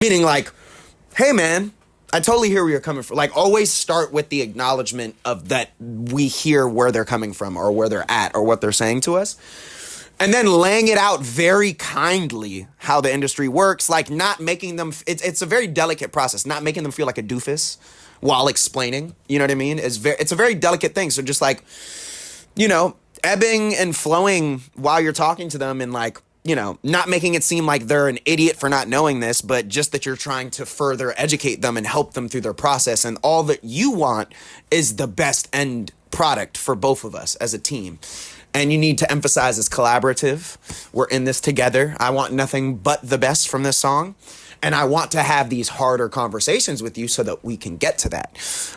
Meaning like, hey man, I totally hear where you're coming from. Like always start with the acknowledgement of that we hear where they're coming from or where they're at or what they're saying to us. And then laying it out very kindly how the industry works, like not making them, it's a very delicate process, not making them feel like a doofus while explaining, you know what I mean? It's a very delicate thing. So just like, ebbing and flowing while you're talking to them and like, not making it seem like they're an idiot for not knowing this, but just that you're trying to further educate them and help them through their process. And all that you want is the best end product for both of us as a team. And you need to emphasize it's collaborative. We're in this together. I want nothing but the best from this song. And I want to have these harder conversations with you so that we can get to that.